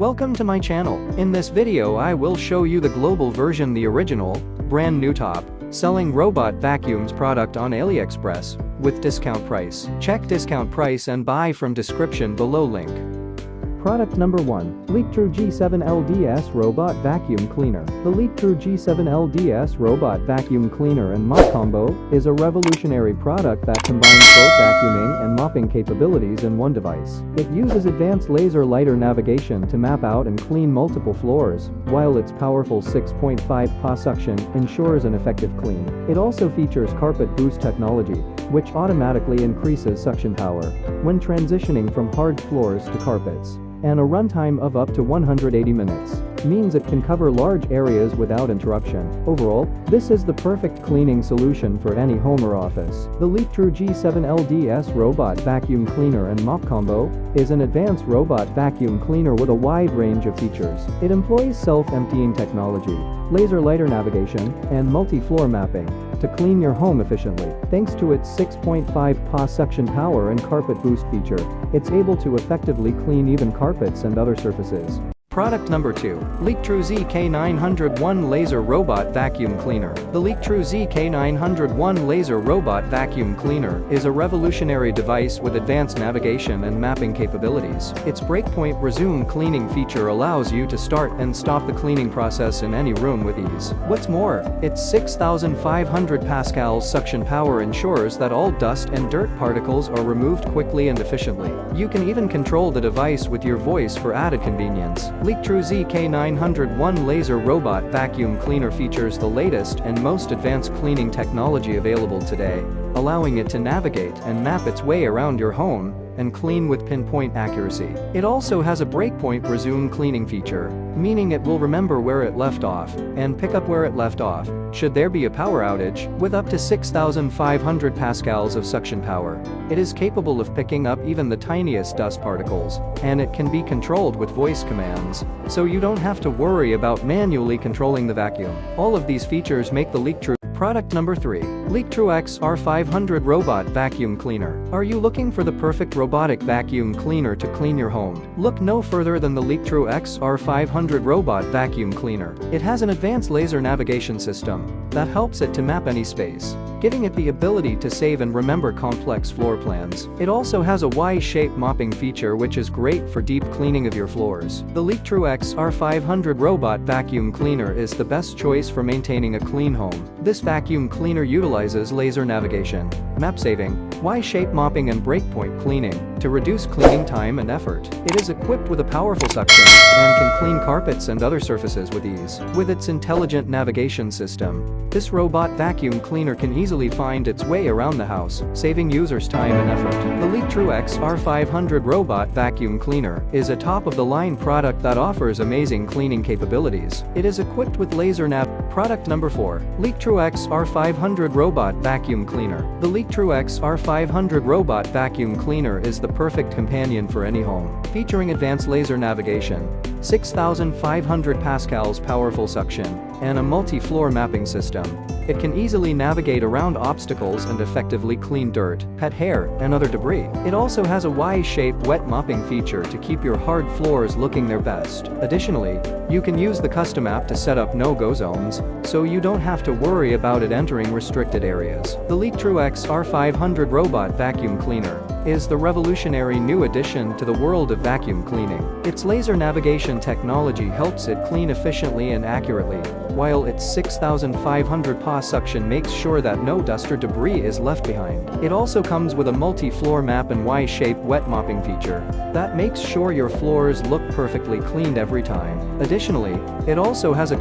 Welcome to my channel. In this video I will show you the global version, the original, brand new top selling robot vacuums product on Aliexpress with discount price. Check discount price and buy from description below link. Product number 1. Liectroux G7 LDS Robot Vacuum Cleaner. The Liectroux G7 LDS Robot Vacuum Cleaner and Mop Combo is a revolutionary product that combines both vacuuming and mopping capabilities in one device. It uses advanced laser lighter navigation to map out and clean multiple floors, while its powerful 6.5 PA suction ensures an effective clean. It also features carpet boost technology, which automatically increases suction power when transitioning from hard floors to carpets. And a runtime of up to 180 minutes means it can cover large areas without interruption. Overall, this is the perfect cleaning solution for any home or office. The Liectroux G7 LDS Robot Vacuum Cleaner and Mop Combo is an advanced robot vacuum cleaner with a wide range of features. It employs self-emptying technology, laser lighter navigation, and multi-floor mapping to clean your home efficiently. Thanks to its 6.5 PA suction power and carpet boost feature, it's able to effectively clean even carpets and other surfaces. Product number 2. Liectroux ZK901 Laser Robot Vacuum Cleaner. The Liectroux ZK901 Laser Robot Vacuum Cleaner is a revolutionary device with advanced navigation and mapping capabilities. Its breakpoint resume cleaning feature allows you to start and stop the cleaning process in any room with ease. What's more, its 6,500 pascals suction power ensures that all dust and dirt particles are removed quickly and efficiently. You can even control the device with your voice for added convenience. Liectroux ZK901 Laser Robot Vacuum Cleaner features the latest and most advanced cleaning technology available today, allowing it to navigate and map its way around your home and clean with pinpoint accuracy. It also has a breakpoint resume cleaning feature, meaning it will remember where it left off and pick up where it left off should there be a power outage. With up to 6,500 pascals of suction power, it is capable of picking up even the tiniest dust particles, and it can be controlled with voice commands, so you don't have to worry about manually controlling the vacuum. All of these features make the Liectroux. Product number 3. Liectroux XR500 Robot Vacuum Cleaner. Are you looking for the perfect robotic vacuum cleaner to clean your home? Look no further than the Liectroux XR500 Robot Vacuum Cleaner. It has an advanced laser navigation system that helps it to map any space, giving it the ability to save and remember complex floor plans. It also has a Y-shaped mopping feature which is great for deep cleaning of your floors. The Liectroux XR500 Robot Vacuum Cleaner is the best choice for maintaining a clean home. This vacuum cleaner utilizes laser navigation, map saving, Y-shaped mopping and breakpoint cleaning to reduce cleaning time and effort. It is equipped with a powerful suction and can clean carpets and other surfaces with ease. With its intelligent navigation system, this robot vacuum cleaner can easily find its way around the house, saving users time and effort. The Liectroux XR500 Robot Vacuum Cleaner is a top-of-the-line product that offers amazing cleaning capabilities. It is equipped with laser nav. Product number 4. Liectroux XR500 Robot Vacuum Cleaner. The Liectroux XR500 Robot Vacuum Cleaner is the perfect companion for any home. Featuring advanced laser navigation, 6,500 pascals powerful suction, and a multi-floor mapping system, it can easily navigate around obstacles and effectively clean dirt, pet hair, and other debris. It also has a Y-shaped wet mopping feature to keep your hard floors looking their best. Additionally, you can use the custom app to set up no-go zones, so you don't have to worry about it entering restricted areas. The Liectroux XR500 Robot Vacuum Cleaner is the revolutionary new addition to the world of vacuum cleaning. Its laser navigation technology helps it clean efficiently and accurately, while its 6,500 PA suction makes sure that no dust or debris is left behind. It also comes with a multi-floor map and Y-shaped wet mopping feature that makes sure your floors look perfectly cleaned every time. Additionally, it also has a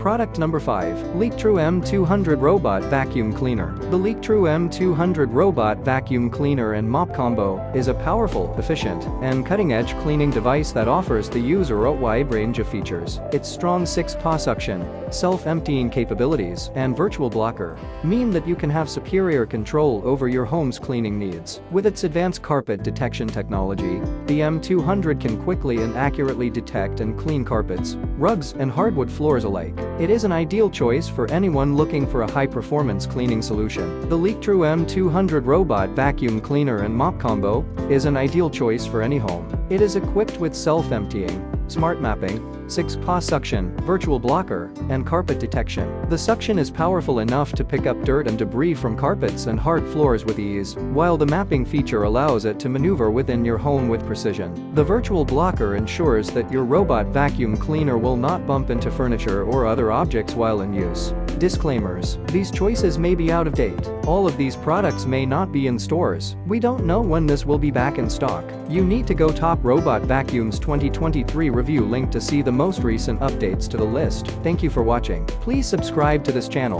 Product number 5. Liectroux M200 Robot Vacuum Cleaner. The Liectroux M200 Robot Vacuum Cleaner and Mop Combo is a powerful, efficient, and cutting-edge cleaning device that offers the user a wide range of features. Its strong 6 PA suction, self-emptying capabilities, and virtual blocker mean that you can have superior control over your home's cleaning needs. With its advanced carpet detection technology, the M200 can quickly and accurately detect and clean carpets, rugs, and hardwood floors alike. It is an ideal choice for anyone looking for a high-performance cleaning solution. The Liectroux M200 robot vacuum cleaner and mop combo is an ideal choice for any home. It is equipped with self-emptying, smart mapping, 6-paw suction, virtual blocker, and carpet detection. The suction is powerful enough to pick up dirt and debris from carpets and hard floors with ease, while the mapping feature allows it to maneuver within your home with precision. The virtual blocker ensures that your robot vacuum cleaner will not bump into furniture or other objects while in use. Disclaimers: these choices may be out of date. All of these products may not be in stores. We don't know when this will be back in stock. You need to go Top Robot Vacuums 2023 review link to see the most recent updates to the list. Thank you for watching. Please subscribe to this channel.